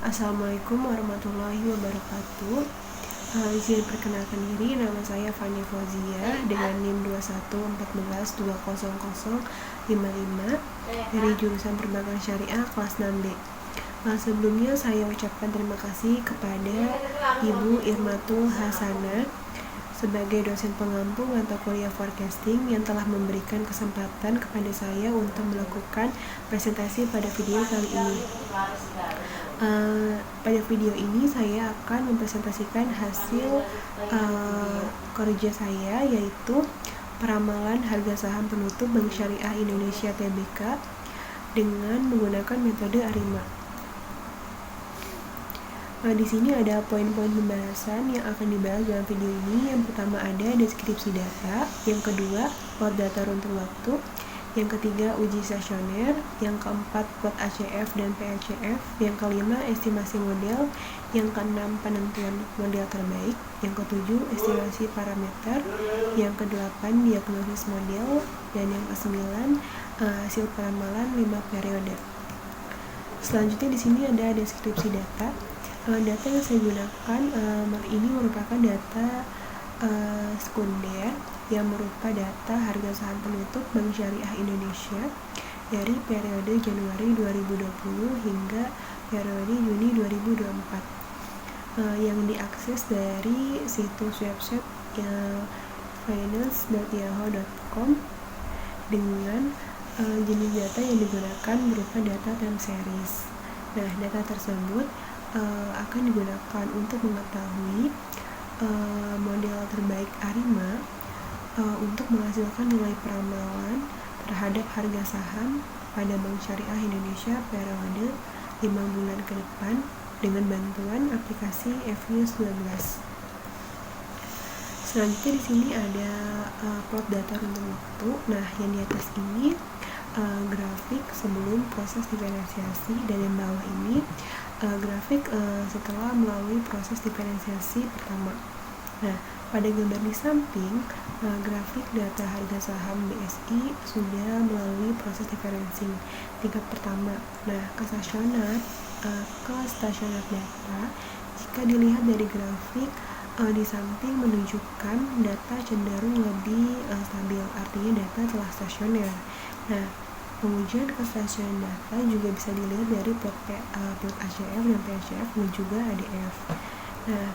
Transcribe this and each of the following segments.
Assalamualaikum warahmatullahi wabarakatuh. Izin perkenalkan diri, nama saya Fani Fauzia dengan NIM 2114200055 dari jurusan Perbankan Syariah kelas 6B. Sebelumnya saya ucapkan terima kasih kepada Ibu Irmatul Hasanah sebagai dosen pengampu mata kuliah forecasting yang telah memberikan kesempatan kepada saya untuk melakukan presentasi pada video kali ini. Pada video ini saya akan mempresentasikan hasil kerja saya, yaitu peramalan harga saham penutup Bank Syariah Indonesia Tbk dengan menggunakan metode ARIMA. Di sini ada poin-poin pembahasan yang akan dibahas dalam video ini. Yang pertama ada deskripsi data, yang kedua plot data runtun waktu, yang ketiga uji stasioner, yang keempat plot ACF dan PACF, yang kelima estimasi model, yang keenam penentuan model terbaik, yang ketujuh estimasi parameter, yang kedelapan diagnosis model, dan yang kesembilan hasil peramalan 5 periode. Selanjutnya di sini ada deskripsi data. Data yang saya gunakan ini merupakan data sekunder yang berupa data harga saham penutup Bank Syariah Indonesia dari periode Januari 2020 hingga periode Juni 2024 yang diakses dari situs website finance.yahoo.com dengan jenis data yang digunakan berupa data time series. Nah, data tersebut akan digunakan untuk mengetahui model terbaik ARIMA untuk menghasilkan nilai peramalan terhadap harga saham pada Bank Syariah Indonesia periode 5 bulan ke depan dengan bantuan aplikasi FYUS 12. Selanjutnya di sini ada plot data runtun waktu. Nah, yang di atas ini grafik sebelum proses diferensiasi, dan yang bawah ini grafik setelah melalui proses diferensiasi pertama. Nah, pada gambar di samping grafik data harga saham BSI sudah melalui proses diferencing tingkat pertama. Nah, ke stasioner data, jika dilihat dari grafik di samping menunjukkan data cenderung lebih stabil, artinya data telah stasioner. Nah, pengujian kestasionan data juga bisa dilihat dari plot ACF dan PACF dan juga ADF. Nah,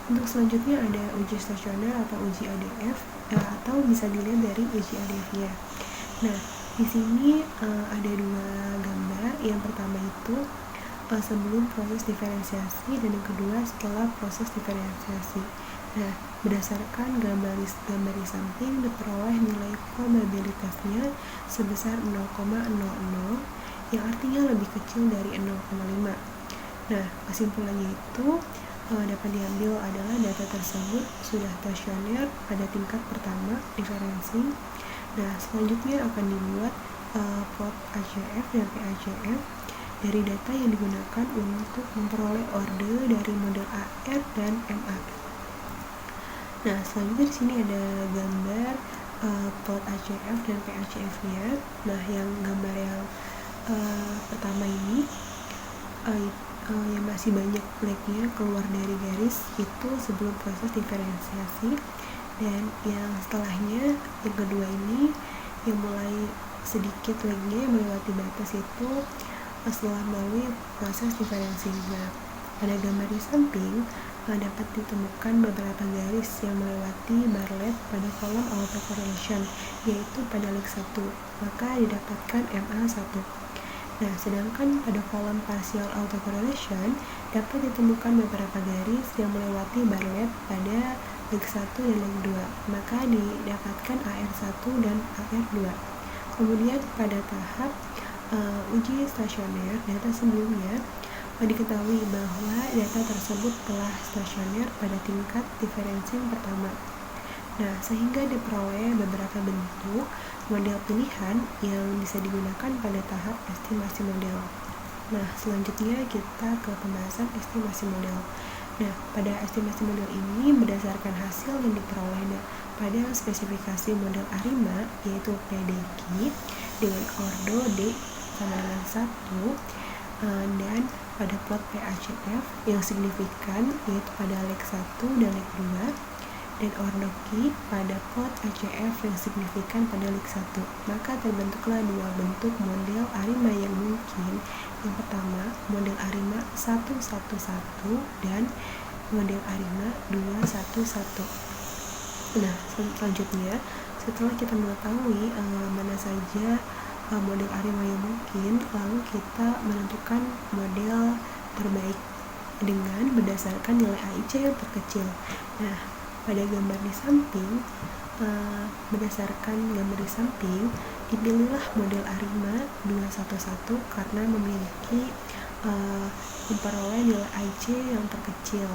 untuk selanjutnya ada uji stasioner atau uji ADF atau bisa dilihat dari uji ADF-nya. Nah, di sini ada dua gambar. Yang pertama itu sebelum proses diferensiasi dan yang kedua setelah proses diferensiasi. Nah, berdasarkan gambar di samping diperoleh nilai probabilitasnya sebesar 0,00 yang artinya lebih kecil dari 0,5. Nah, kesimpulannya itu dapat diambil adalah data tersebut sudah stasioner pada tingkat pertama diferensi. Nah, selanjutnya akan dibuat plot ACF dan PACF dari data yang digunakan untuk memperoleh order dari model AR dan MA. Nah, selanjutnya di sini ada gambar plot ACF dan PACF-nya. Nah, yang gambar yang pertama ini yang masih banyak flagnya keluar dari garis itu sebelum proses diferensiasi, dan yang setelahnya yang kedua ini yang mulai sedikit flagnya melewati batas itu setelah melalui proses diferensiasi. Nah, pada gambar di samping dapat ditemukan beberapa garis yang melewati barlet pada kolom autocorrelation, yaitu pada leg 1, maka didapatkan MA1. Nah, sedangkan pada kolom partial autocorrelation dapat ditemukan beberapa garis yang melewati barlet pada leg 1 dan leg 2, maka didapatkan AR1 dan AR2. Kemudian pada tahap uji stasioner, data sebelumnya diketahui bahwa data tersebut telah stasioner pada tingkat diferencing pertama. Nah, sehingga diperoleh beberapa bentuk model pilihan yang bisa digunakan pada tahap estimasi model. Nah, selanjutnya kita ke pembahasan estimasi model. Nah, pada estimasi model ini berdasarkan hasil yang diperoleh pada spesifikasi model ARIMA, yaitu PDQ dengan ordo D sama dengan 1, Dan pada plot PACF yang signifikan yaitu pada leg 1 dan leg 2, dan Ordoki pada plot ACF yang signifikan pada leg 1. Maka terbentuklah dua bentuk model ARIMA yang mungkin. Yang pertama, model ARIMA 111 dan model ARIMA 211. Nah, selanjutnya setelah kita mengetahui mana saja model ARIMA yang mungkin, lalu kita menentukan model terbaik dengan berdasarkan nilai AIC yang terkecil. Nah, pada gambar di samping, berdasarkan gambar di samping, dipilihlah model ARIMA 211 karena memiliki memperoleh nilai AIC yang terkecil.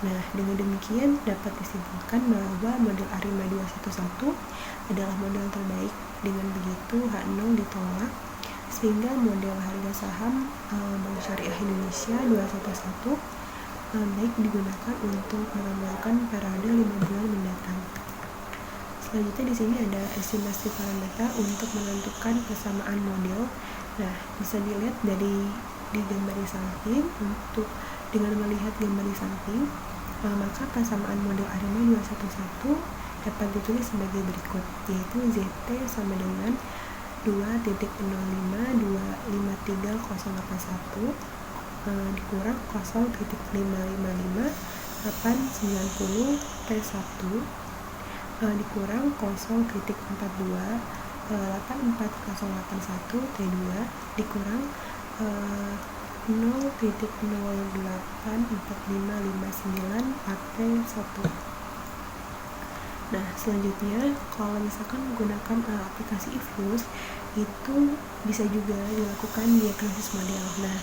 Nah, dengan demikian dapat disimpulkan bahwa model ARIMA 211 adalah model terbaik. Dengan begitu H0 ditolak, sehingga model harga saham Bank Syariah Indonesia 211 baik digunakan untuk meramalkan periode 5 bulan mendatang. Selanjutnya di sini ada estimasi parameter untuk menentukan persamaan model. Nah, bisa dilihat di gambar di samping. Untuk dengan melihat gambar di samping, maka persamaan model ARIMA 211 dapat ditulis sebagai berikut, yaitu ZT sama dengan 2.05253081 dikurang 0.555 890 T1 dikurang 0.42 84081 T2 dikurang 0.084559 AP1. Nah, selanjutnya kalau misalkan menggunakan aplikasi eFuse, itu bisa juga dilakukan diagnosis model. Nah,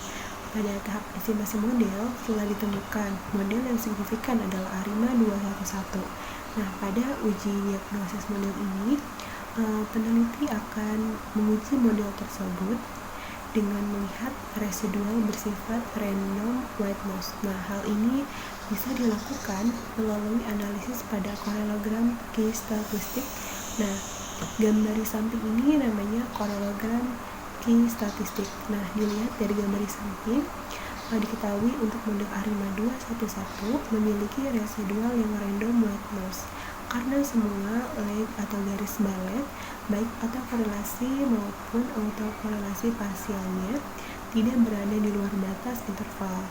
pada tahap estimasi model, setelah ditemukan model yang signifikan adalah ARIMA 211. Nah, pada uji diagnosis model ini, peneliti akan menguji model tersebut dengan melihat residual bersifat random white noise. Nah, hal ini bisa dilakukan melalui analisis pada korelogram K-statistik. Nah, gambar di samping ini namanya korelogram K-statistik. Nah, dilihat dari gambar di samping, diketahui untuk model ARIMA 211 memiliki residual yang random white noise karena semua leg atau garis balet baik autokorelasi maupun autokorelasi parsialnya tidak berada di luar batas interval.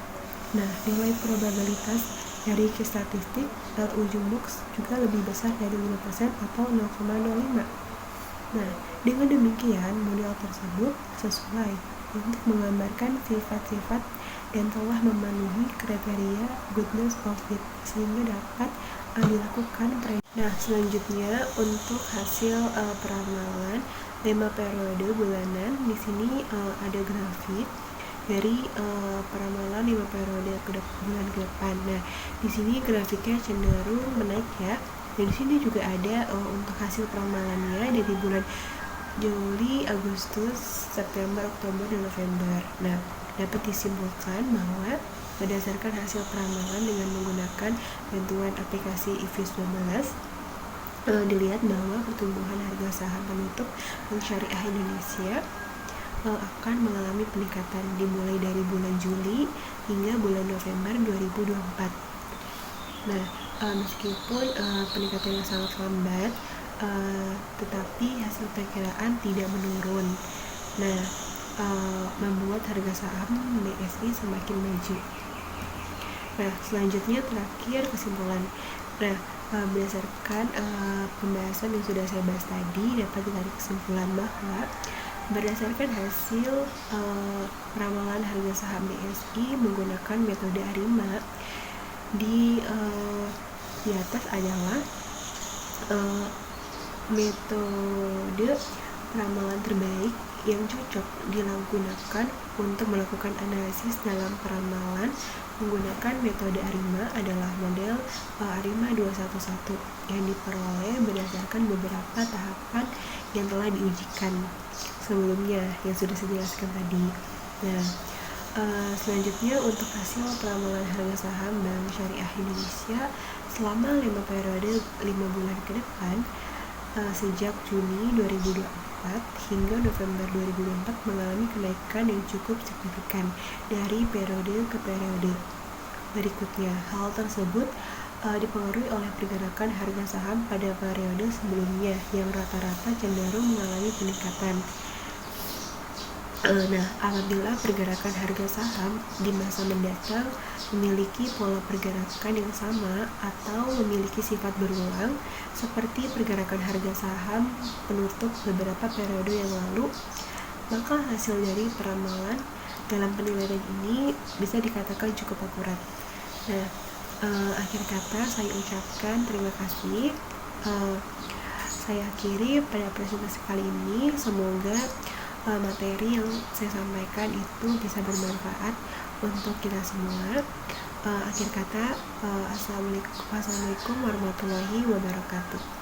Nah, nilai probabilitas dari K-statistik ujung box juga lebih besar dari 5% atau 0,05. Nah, dengan demikian model tersebut sesuai untuk menggambarkan sifat-sifat dan telah memenuhi kriteria goodness of fit sehingga dapat dilakukan prediksi. Nah, selanjutnya untuk hasil peramalan 5 periode bulanan, di sini ada grafik dari peramalan 5 periode bulan ke depan. Nah, di sini grafiknya cenderung menaik ya. Dan di sini juga ada untuk hasil peramalannya dari bulan Juli, Agustus, September, Oktober, dan November. Nah, dapat disimpulkan bahwa berdasarkan hasil peramalan dengan menggunakan bantuan aplikasi eFuse 12, dilihat bahwa pertumbuhan harga saham penutup Bank Syariah Indonesia akan mengalami peningkatan dimulai dari bulan Juli hingga bulan November 2024. Nah, meskipun peningkatan yang sangat lambat, tetapi hasil perkiraan tidak menurun. Nah, membuat harga saham BSI semakin maju. Nah, selanjutnya terakhir kesimpulan. Nah, berdasarkan pembahasan yang sudah saya bahas tadi, dapat ditarik kesimpulan bahwa berdasarkan hasil peramalan harga saham BSI menggunakan metode ARIMA di atas adalah metode peramalan terbaik yang cocok digunakan untuk melakukan analisis dalam peramalan menggunakan metode ARIMA adalah model ARIMA 211 yang diperoleh berdasarkan beberapa tahapan yang telah diujikan sebelumnya yang sudah saya jelaskan tadi. Nah, selanjutnya untuk hasil peramalan harga saham Bank Syariah Indonesia selama 5 periode 5 bulan ke depan, sejak Juni 2024 hingga November 2024 mengalami kenaikan yang cukup signifikan dari periode ke periode berikutnya. Hal tersebut dipengaruhi oleh pergerakan harga saham pada periode sebelumnya yang rata-rata cenderung mengalami peningkatan. Nah, apabila pergerakan harga saham di masa mendatang memiliki pola pergerakan yang sama atau memiliki sifat berulang, seperti pergerakan harga saham penutup beberapa periode yang lalu, maka hasil dari peramalan dalam penilaian ini bisa dikatakan cukup akurat. Nah, akhir kata saya ucapkan terima kasih. Saya akhiri pada presentasi kali ini. Semoga materi yang saya sampaikan itu bisa bermanfaat untuk kita semua. Akhir kata, Assalamualaikum warahmatullahi wabarakatuh.